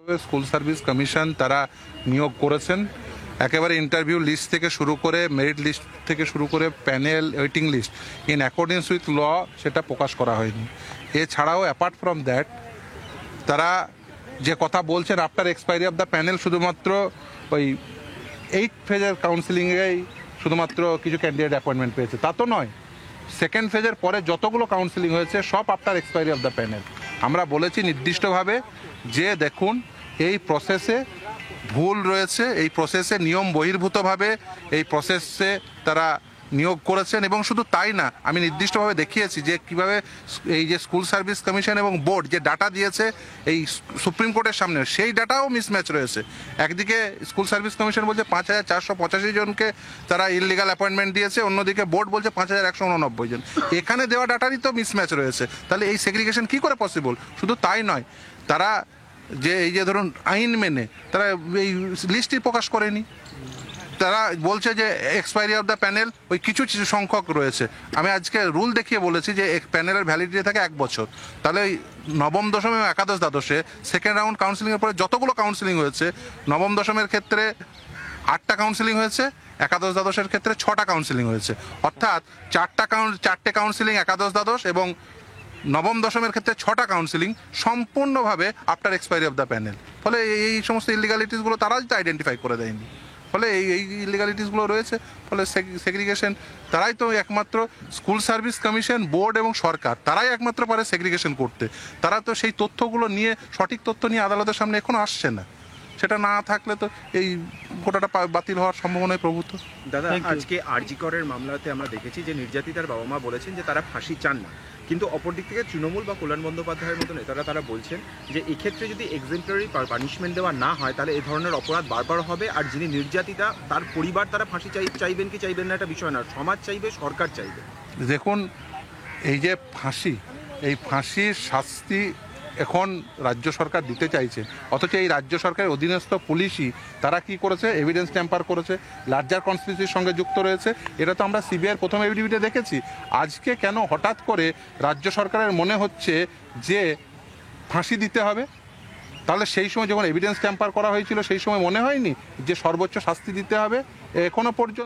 School service commission তারা নিয়োগ করেছেন, একেবারে ইন্টারভিউ লিস্ট থেকে শুরু করে মেরিট লিস্ট থেকে শুরু করে panel waiting list in accordance with law সেটা প্রকাশ করা হয়নি। এছাড়াও অ্যাপার্ট ফ্রম দ্যাট তারা যে কথা বলছেন after expiry of the panel শুধুমাত্র ওই 8 ফেজের কাউন্সিলিংয়েই শুধুমাত্র কিছু ক্যান্ডিডেট অ্যাপয়েন্টমেন্ট পেয়েছে, তা তো নয়। সেকেন্ড ফেজের পরে যতগুলো কাউন্সিলিং হয়েছে সব after expiry of the panel. আমরা বলেছি নির্দিষ্টভাবে যে দেখুন এই প্রসেসে ভুল রয়েছে, এই প্রসেসে নিয়ম বহির্ভূতভাবে এই প্রসেসে তারা নিয়োগ করেছেন। এবং শুধু তাই না, আমি নির্দিষ্টভাবে দেখিয়েছি যে কিভাবে এই যে স্কুল সার্ভিস কমিশন এবং বোর্ড যে ডাটা দিয়েছে এই সুপ্রিম কোর্টের সামনে, সেই ডাটাও মিসম্যাচ রয়েছে। একদিকে স্কুল সার্ভিস কমিশন বলছে 5,485 জনকে তারা ইললিগাল অ্যাপয়েন্টমেন্ট দিয়েছে, অন্যদিকে বোর্ড বলছে 5,189 জন। এখানে দেওয়া ডাটারই তো মিসম্যাচ রয়েছে, তাহলে এই সেগ্রিগেশন কী করে পসিবল? শুধু তাই নয়, তারা যে এই যে ধরুন আইন মেনে তারা এই লিস্টই প্রকাশ করেনি। তারা বলছে যে এক্সপায়ারি অফ দ্য প্যানেল ওই কিছু সংখ্যক রয়েছে। আমি আজকে রুল দেখিয়ে বলেছি যে প্যানেলের ভ্যালিডিটি থাকে 1 বছর। তাহলে ওই নবম দশম এবং একাদশ দ্বাদশে সেকেন্ড রাউন্ড কাউন্সিলিংয়ের পরে যতগুলো কাউন্সিলিং হয়েছে, নবম দশমের ক্ষেত্রে 8টা কাউন্সিলিং হয়েছে, একাদশ দ্বাদশের ক্ষেত্রে 6টা কাউন্সিলিং হয়েছে। অর্থাৎ 4টে কাউন্সিলিং একাদশ দ্বাদশ এবং নবম দশমের ক্ষেত্রে 6টা কাউন্সিলিং সম্পূর্ণভাবে after expiry of the panel. ফলে এই সমস্ত ইলিগালিটিসগুলো তারাই তো আইডেন্টিফাই করে দেয়নি, ফলে এই ইলিগালিটিসগুলো রয়েছে। ফলে সেগ্রিগেশন তারাই তো একমাত্র, স্কুল সার্ভিস কমিশন, বোর্ড এবং সরকার তারাই একমাত্র পারে সেগ্রিগেশন করতে। তারা তো সেই তথ্যগুলো নিয়ে, সঠিক তথ্য নিয়ে আদালতের সামনে এখনো আসছে না। সেটা না থাকলে তো এই কোটাটা বাতিল হওয়ার সম্ভাবনাই প্রভূত। দাদা, আজকে আরজি করের মামলাতে আমরা দেখেছি যে নির্যাতিতার বাবা মা বলেছেন যে তারা ফাঁসি চান না, কিন্তু অপরদিক থেকে তৃণমূল বা কল্যাণ বন্দ্যোপাধ্যায়ের মতো নেতারা তারা বলছেন যে এক্ষেত্রে যদি এক্সেম্পলারি পানিশমেন্ট দেওয়া না হয় তাহলে এই ধরনের অপরাধ বারবার হবে। আর যিনি নির্যাতিতা তার পরিবার তারা ফাঁসি চাইবেন কি চাইবেন না এটা বিষয় না, সমাজ চাইবে, সরকার চাইবে। দেখুন, এই যে ফাঁসি, এই ফাঁসির শাস্তি এখন রাজ্য সরকার দিতে চাইছে, অথচ এই রাজ্য সরকারের অধীনস্থ পুলিশই তারা কি করেছে, এভিডেন্স ট্যাম্পার করেছে, লার্জার কনস্পিরেসির সঙ্গে যুক্ত রয়েছে। এটা তো আমরা সিবিআইয়ের প্রথম এভিডেভিটে দেখেছি। আজকে কেন হঠাৎ করে রাজ্য সরকারের মনে হচ্ছে যে ফাঁসি দিতে হবে? তাহলে সেই সময় যখন এভিডেন্স ট্যাম্পার করা হয়েছিল সেই সময় মনে হয়নি যে সর্বোচ্চ শাস্তি দিতে হবে? এখনো পর্যন্ত